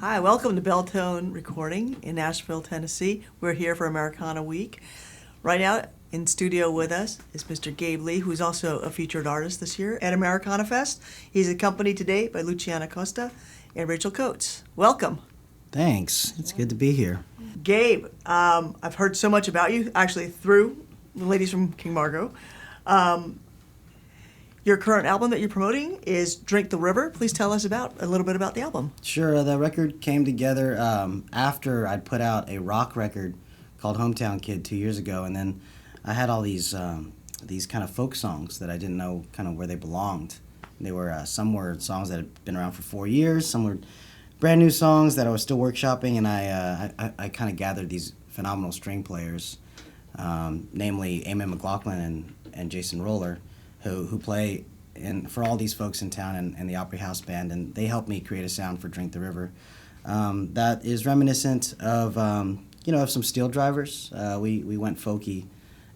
Hi, welcome to Belltone Recording in Nashville, Tennessee. We're here for Americana Week. Right now in studio with us is Mr. Gabe Lee, who's also a featured artist this year at AmericanaFest. He's accompanied today by Lucciana Costa and Rachel Coates. Welcome. Thanks. It's good to be here. Gabe, I've heard so much about you, actually through the ladies from King Margo. Your current album that you're promoting is Drink the River. Please tell us a little bit about the album. Sure. The record came together after I'd put out a rock record called Hometown Kid 2 years ago, and then I had all these kind of folk songs that I didn't know kind of where they belonged. They were some were songs that had been around for 4 years, some were brand new songs that I was still workshopping, and I kind of gathered these phenomenal string players, namely Eamon McLaughlin and Jason Roller, who play for all these folks in town and the Opry House Band, and they helped me create a sound for Drink the River that is reminiscent of of some Steel Drivers. We went folky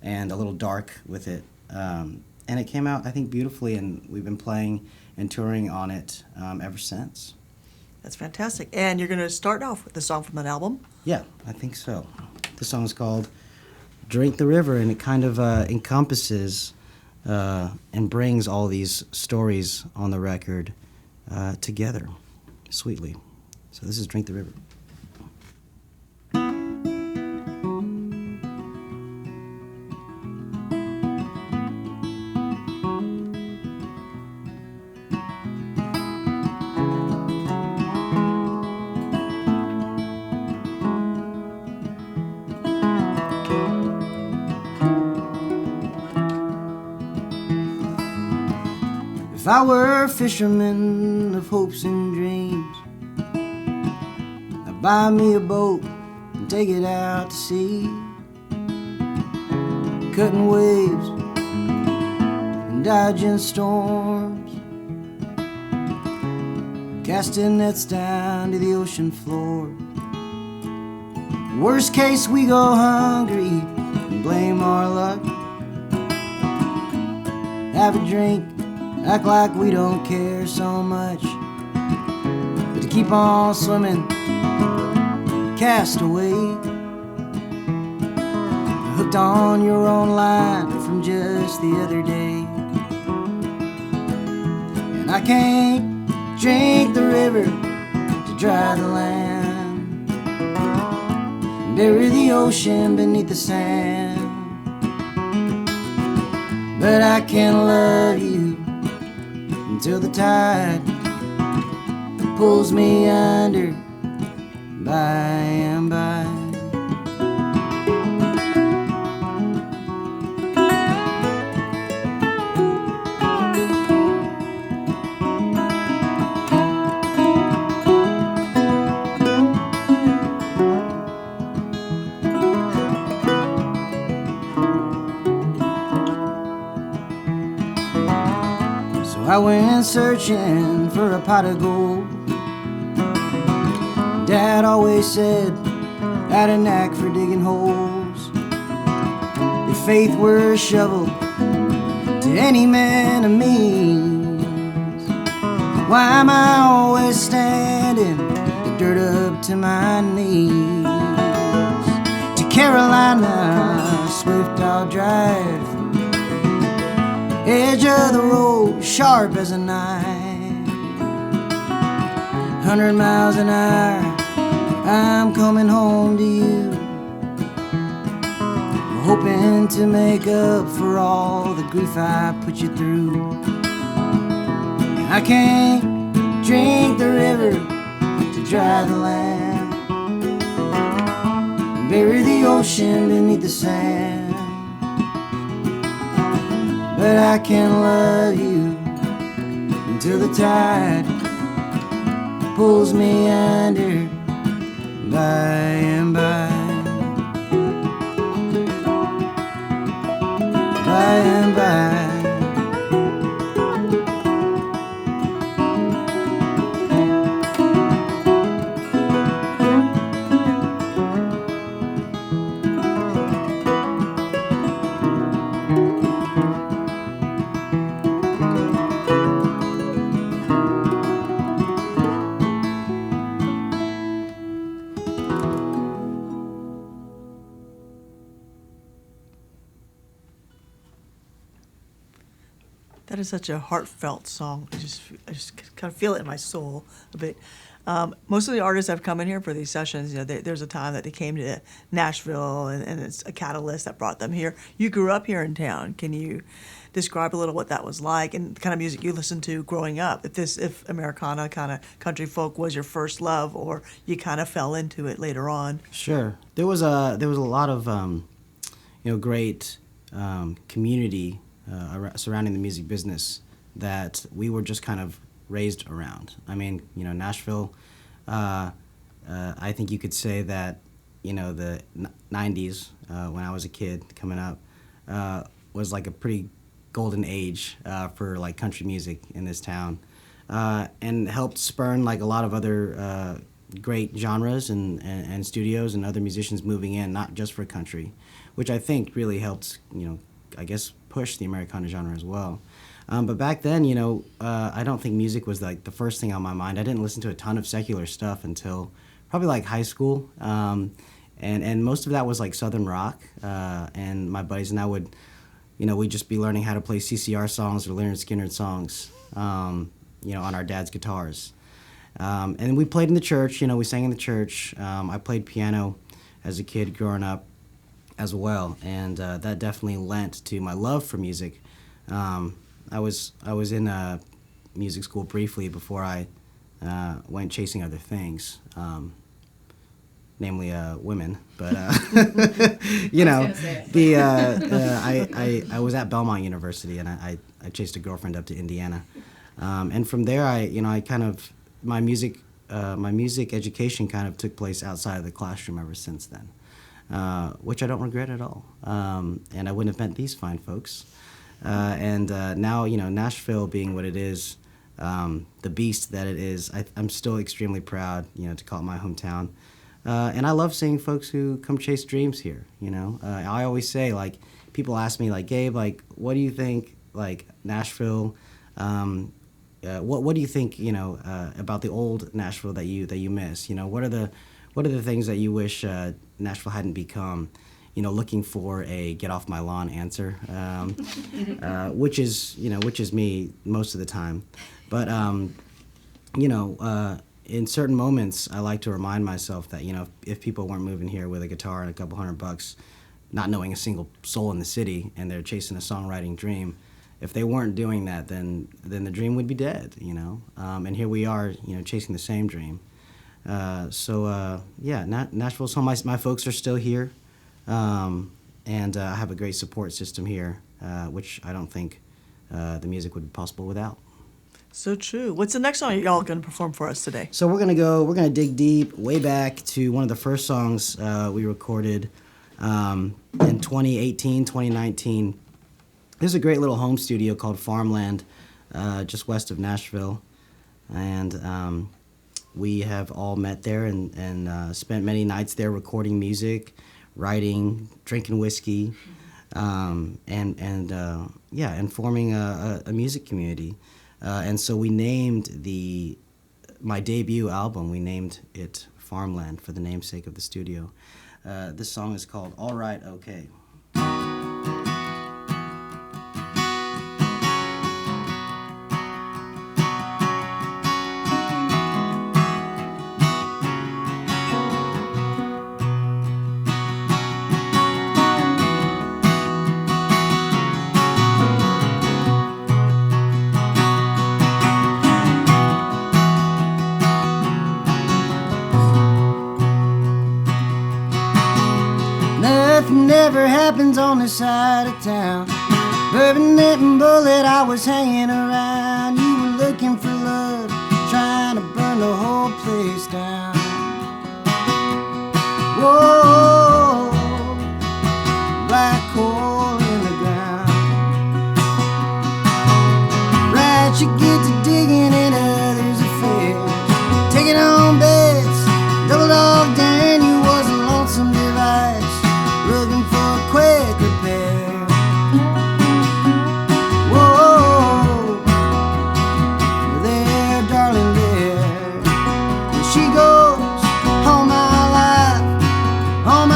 and a little dark with it, and it came out, I think, beautifully, and we've been playing and touring on it ever since. That's fantastic. And you're going to start off with the song from that album? Yeah, I think so. The song is called Drink the River, and it kind of encompasses and brings all these stories on the record together sweetly. So this is Drink the River. If I were a fisherman of hopes and dreams, I'd buy me a boat and take it out to sea, cutting waves and dodging storms, casting nets down to the ocean floor. Worst case, we go hungry and blame our luck. Have a drink, act like we don't care so much, but to keep on swimming, cast away, hooked on your own line from just the other day. And I can't drink the river to dry the land, bury the ocean beneath the sand, but I can love you until the tide pulls me under by and by. I went searching for a pot of gold. Dad always said I had a knack for digging holes. If faith were a shovel to any man of means, why am I always standing the dirt up to my knees? To Carolina, swift I'll drive, edge of the road, sharp as a knife. 100 miles an hour, I'm coming home to you, hoping to make up for all the grief I put you through. I can't drink the river to dry the land, bury the ocean beneath the sand, but I can love you until the tide pulls me under by and by, by and by. That is such a heartfelt song. I just kind of feel it in my soul a bit. Most of the artists that have come in here for these sessions, there's a time that they came to Nashville, and it's a catalyst that brought them here. You grew up here in town. Can you describe a little what that was like and the kind of music you listened to growing up? If Americana kind of country folk was your first love, or you kind of fell into it later on? Sure. There was a lot of great community surrounding the music business that we were just kind of raised around. I mean, Nashville, I think you could say that, the 90s, when I was a kid coming up, was like a pretty golden age for like country music in this town, and helped spurn like a lot of other great genres and studios and other musicians moving in, not just for country, which I think really helped, I guess, push the Americana genre as well. But back then, I don't think music was like the first thing on my mind. I didn't listen to a ton of secular stuff until probably like high school. And most of that was like Southern rock. And my buddies and I would, we'd just be learning how to play CCR songs or Leonard Skinner songs, on our dad's guitars. And we played in the church, we sang in the church. I played piano as a kid growing up as well, and that definitely lent to my love for music. I was in music school briefly before I went chasing other things, namely women. But I was at Belmont University, and I chased a girlfriend up to Indiana, and from there my music education kind of took place outside of the classroom ever since then. Which I don't regret at all. And I wouldn't have met these fine folks. And now, Nashville being what it is, the beast that it is, I'm still extremely proud, to call it my hometown. And I love seeing folks who come chase dreams here, I always say, like, people ask me, like, Gabe, like, what do you think, like, Nashville, what do you think, about the old Nashville that you miss? What are the things that you wish Nashville hadn't become? Looking for a get off my lawn answer, which is me most of the time. But in certain moments, I like to remind myself that if people weren't moving here with a guitar and a couple $100, not knowing a single soul in the city, and they're chasing a songwriting dream, if they weren't doing that, then the dream would be dead. And here we are, chasing the same dream. Nashville's home. My folks are still here, and I have a great support system here, which I don't think the music would be possible without. So true. What's the next song y'all going to perform for us today? So we're gonna dig deep, way back to one of the first songs we recorded in 2018, 2019. There's a great little home studio called Farmland, just west of Nashville, and we have all met there and spent many nights there recording music, writing, drinking whiskey, and forming a music community. And so we named my debut album, we named it Farmland for the namesake of the studio. This song is called All Right, Okay. Nothing ever happens on this side of town. Bourbon and bullet, I was hanging around. You were looking for love, trying to burn the whole place down. Whoa, black hole in the ground. Right, you get to digging in others' affairs, taking on bets, double dog daring you was a lonesome device, looking for a quick repair. Whoa, there, darling, there. And she goes, all my life, all my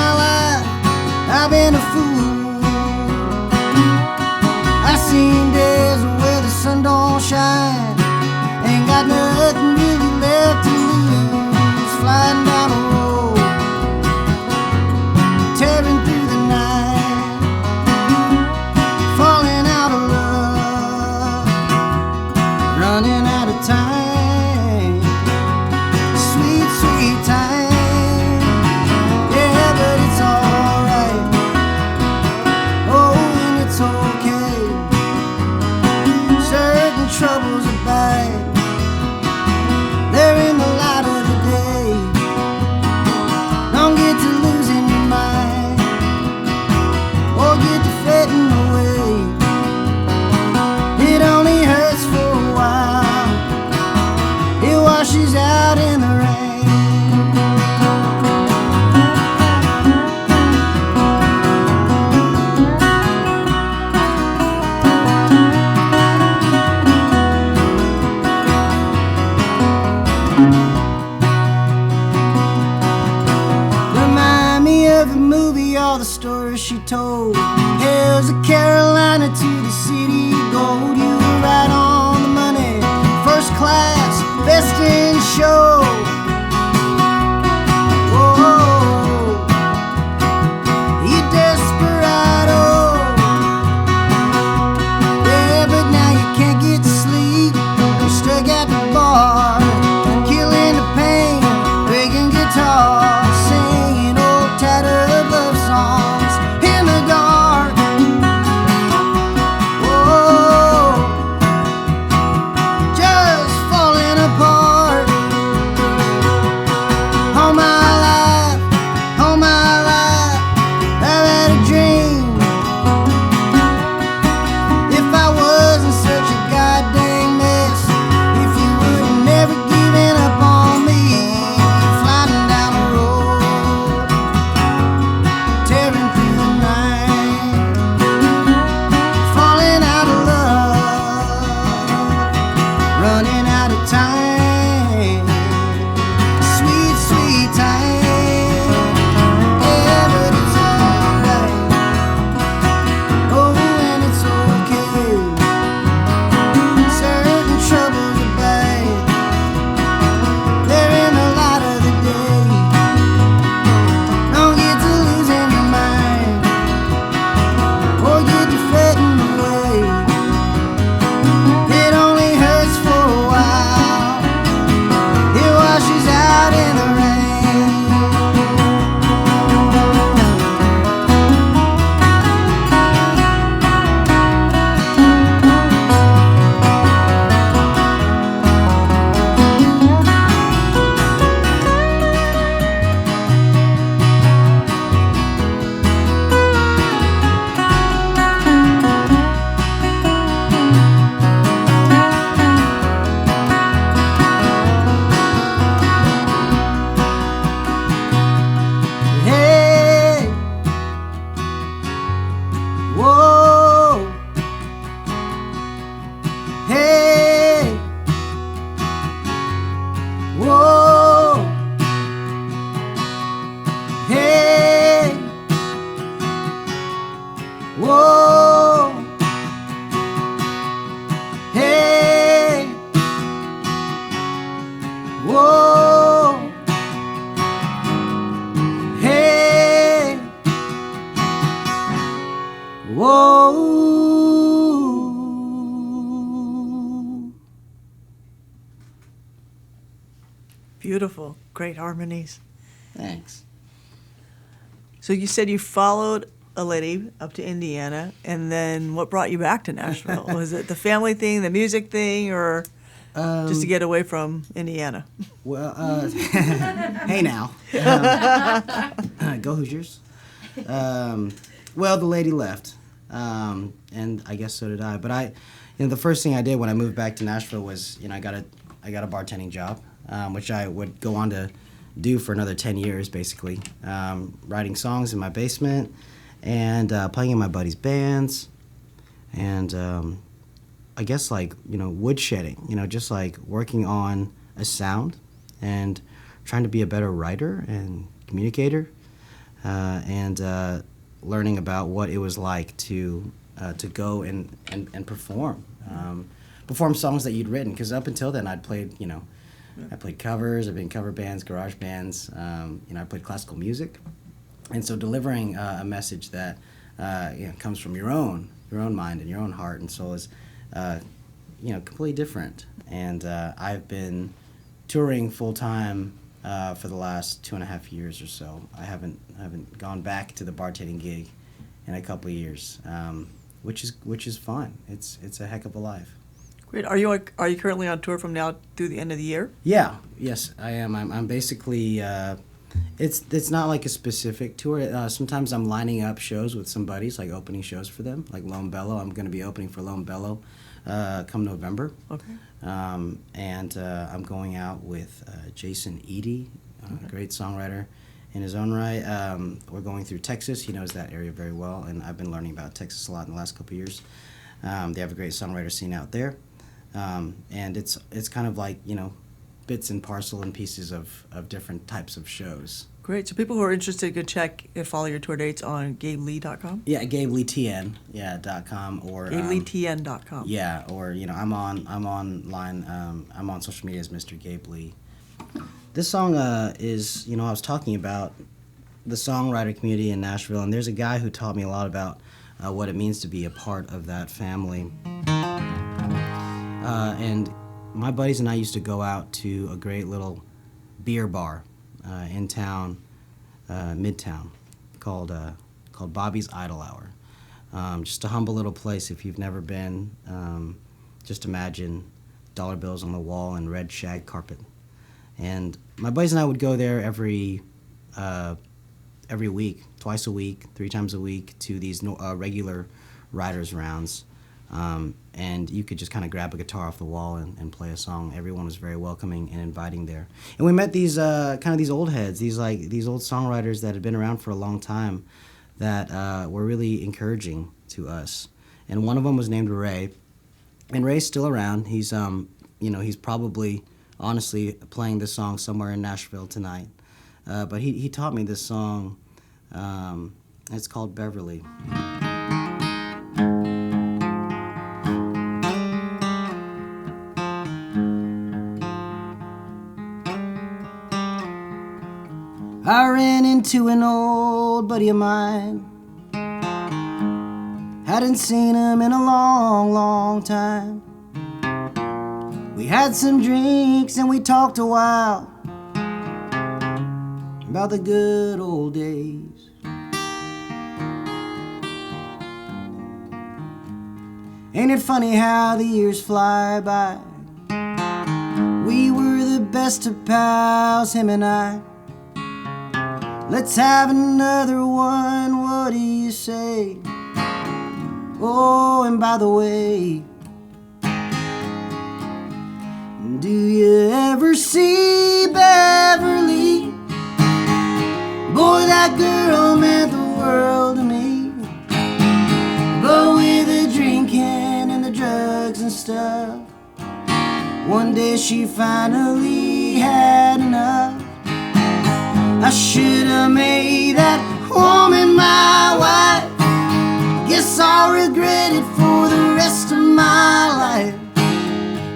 the stories she told. Hills of Carolina to the city of gold. You were right on the money, first class, best in show. Whoa, you desperado. Yeah, but now you can't get to sleep. You're stuck at the bar, killing the pain, breaking guitar, singing old tattered love songs in the dark. Whoa, just falling apart. All my life, I've had a dream. If I wasn't such a goddamn mess, if you would have never given up on me, flying down the road, tearing through the night, falling out of love, running out of time, sweet, sweet time. Yeah, but it's alright. Oh, and it's okay. Certain troubles are bad. They're in the light of the day. Don't get to losing your mind or get to fretting away. It only hurts for a while. It washes out in the rain. Hey, whoa, hey, whoa, hey, whoa, hey, whoa, hey, whoa. Beautiful, great harmonies. Thanks. So you said you followed a lady up to Indiana, and then what brought you back to Nashville? Was it the family thing, the music thing, or just to get away from Indiana? Well, hey now. Go Hoosiers. Well, the lady left, and I guess so did I. But the first thing I did when I moved back to Nashville was, I got a bartending job, which I would go on to do for another 10 years, basically, writing songs in my basement and playing in my buddies' bands, and I guess woodshedding, just like working on a sound and trying to be a better writer and communicator, and learning about what it was like to go and perform songs that you'd written. Because up until then, I'd played, I played covers. I've been in cover bands, garage bands. I played classical music, and so delivering a message that comes from your own mind and your own heart and soul is completely different. And I've been touring full time for the last 2.5 years or so. I haven't gone back to the bartending gig in a couple of years, which is fun. It's a heck of a life. Great. Are you currently on tour from now through the end of the year? Yeah. Yes, I am. I'm basically. It's not like a specific tour. Sometimes I'm lining up shows with some buddies, like opening shows for them, like Lone Bellow. I'm going to be opening for Lone Bellow come November. Okay. And I'm going out with Jason Eady, great songwriter in his own right. We're going through Texas. He knows that area very well, and I've been learning about Texas a lot in the last couple of years. They have a great songwriter scene out there. And it's kind of like, bits and parcel and pieces of different types of shows. Great. So people who are interested could check and follow your tour dates on GabeLee.com? Yeah, GabeLeeTN, .com or GabeLeeTN.com. Yeah, or I'm online. I'm on social media as Mr. Gabe Lee. This song is I was talking about the songwriter community in Nashville, and there's a guy who taught me a lot about what it means to be a part of that family. And my buddies and I used to go out to a great little beer bar in town, Midtown, called Bobby's Idle Hour. Just a humble little place. If you've never been, just imagine dollar bills on the wall and red shag carpet. And my buddies and I would go there every week, twice a week, 3 times a week, to these regular writers' rounds. And you could just kind of grab a guitar off the wall and play a song. Everyone was very welcoming and inviting there. And we met these these old heads, these old songwriters that had been around for a long time, that were really encouraging to us. And one of them was named Ray, and Ray's still around. He's he's probably honestly playing this song somewhere in Nashville tonight. But he taught me this song. It's called Beverly. I ran into an old buddy of mine. Hadn't seen him in a long, long time. We had some drinks and we talked a while about the good old days. Ain't it funny how the years fly by? We were the best of pals, him and I. Let's have another one, what do you say? Oh, and by the way, do you ever see Beverly? Boy, that girl meant the world to me. But with the drinking and the drugs and stuff, one day she finally had enough. I should have made that woman my wife. Guess I'll regret it for the rest of my life.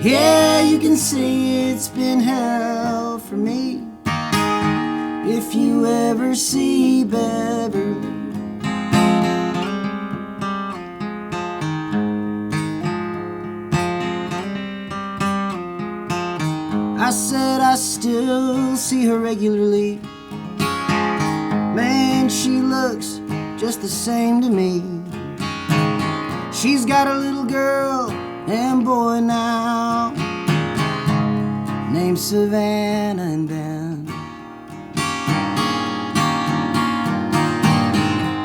Yeah, you can say it's been hell for me if you ever see Beverly. I said I still see her regularly. Man, she looks just the same to me. She's got a little girl and boy now, named Savannah and Ben.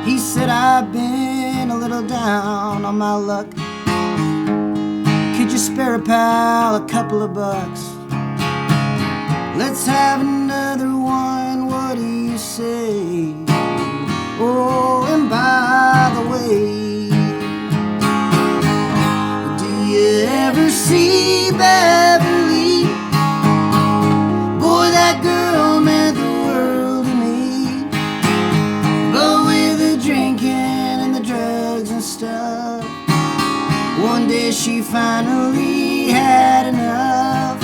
He said I've been a little down on my luck. Could you spare a pal a couple of bucks? Let's have another one, what do you say? Oh, and by the way, do you ever see Beverly? Boy, that girl meant the world to me. But with the drinking and the drugs and stuff, one day she finally had enough.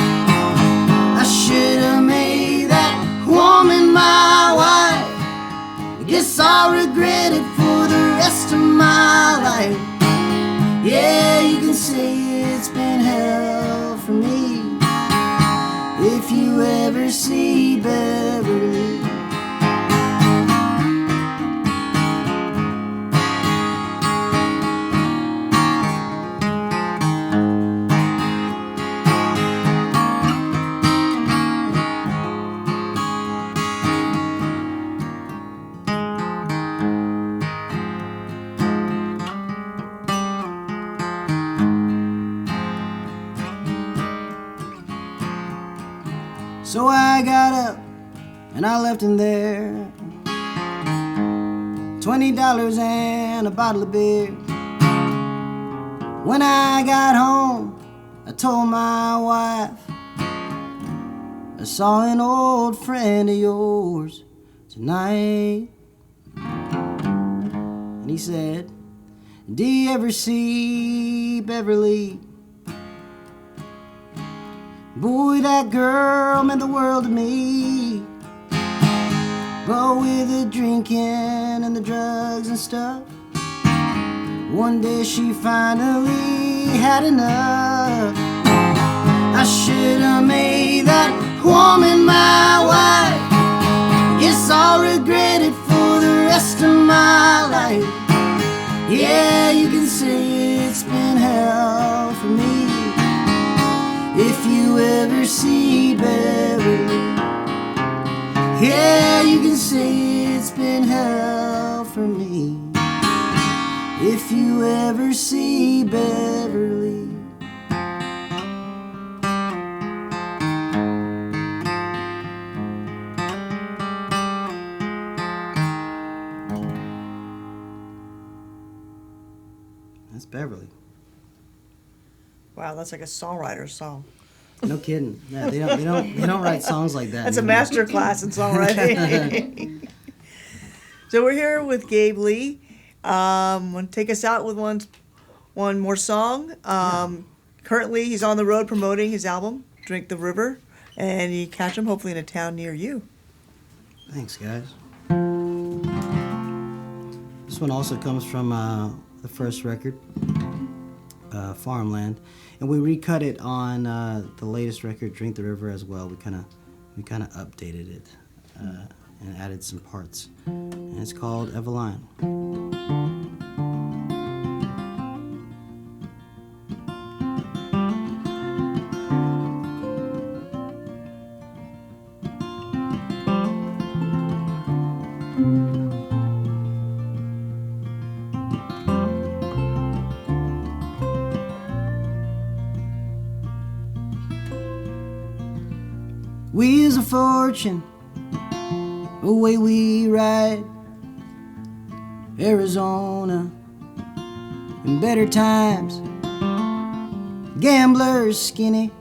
I should have made that woman my wife. I guess I'll regret it for the rest of my life. Yeah, you can say it's been hell for me if you ever see Beverly. So I got up and I left him there. $20 and a bottle of beer. When I got home, I told my wife, I saw an old friend of yours tonight. And he said, do you ever see Beverly? Boy, that girl meant the world to me. But with the drinking and the drugs and stuff, one day she finally had enough. I should have made that woman my wife. Guess I'll regret it for the rest of my life. Yeah, you can say it's been hell for me. If you ever see Beverly, yeah, you can say it's been hell for me. If you ever see Beverly. That's Beverly. Wow, that's like a songwriter's song. No kidding. Yeah, they don't write songs like that. That's anymore. a master class in songwriting. So we're here with Gabe Lee. Want to take us out with one more song. Currently, he's on the road promoting his album, Drink the River, and you catch him hopefully in a town near you. Thanks, guys. This one also comes from the first record, Farmland, and we recut it on the latest record, Drink the River, as well. We kind of updated it and added some parts, and it's called Eveline. Wheels of fortune, away we ride. Arizona, in better times. Gamblers skinny,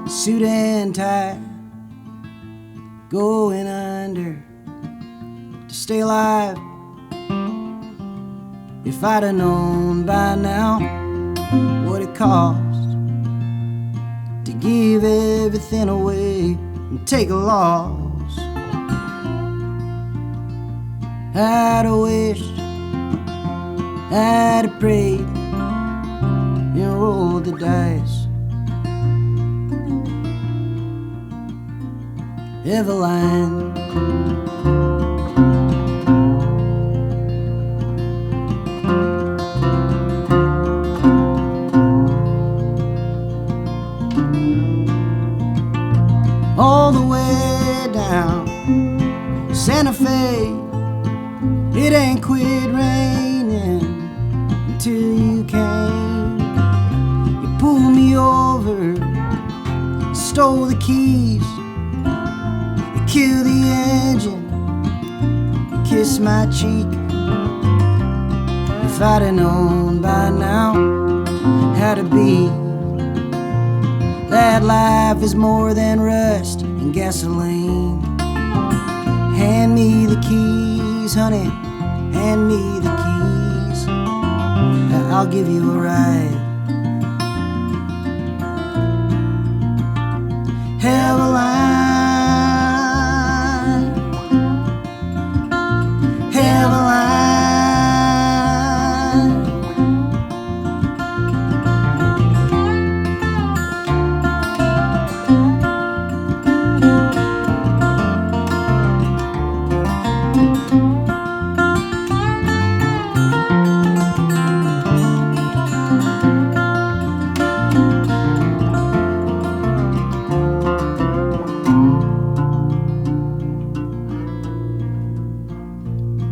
suit and tie. Going under to stay alive. If I'd have known by now what it cost to give everything away and take a loss, I'd have wished, I'd have prayed and rolled the dice. Eveline, all the way down Santa Fe, it ain't quit raining until you came. You pulled me over, stole the keys, you killed the engine, you kissed my cheek. If I'd have known by now how to be, that life is more than rust and gasoline. Hand me the keys, honey, hand me the keys. I'll give you a ride. Eveline, Eveline.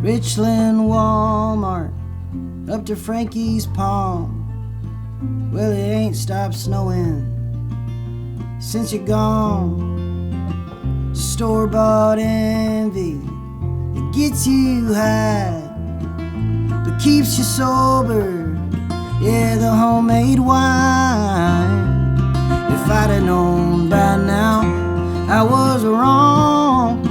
Richland, Walmart, up to Frankie's Palm. Well, it ain't stopped snowing since you're gone. Store-bought envy, it gets you high, but keeps you sober, yeah, the homemade wine. If I'd have known by now I was wrong,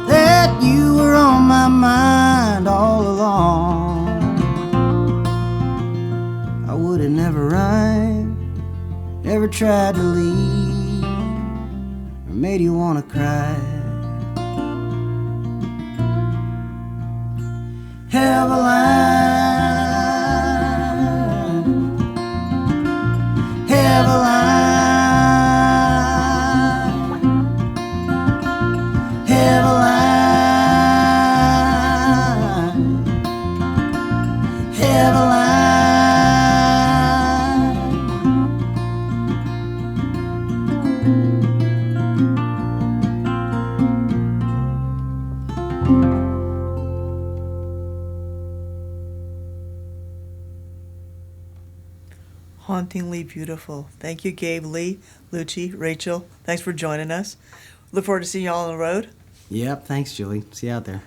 that you were on my mind all along. I would have never rhymed, ever tried to leave, or made you wanna cry. Eveline, Eveline, Eveline, Eveline. Hauntingly beautiful. Thank you, Gabe, Lee, Lucci, Rachel. Thanks for joining us. Look forward to seeing you all on the road. Yep, thanks, Julie. See you out there.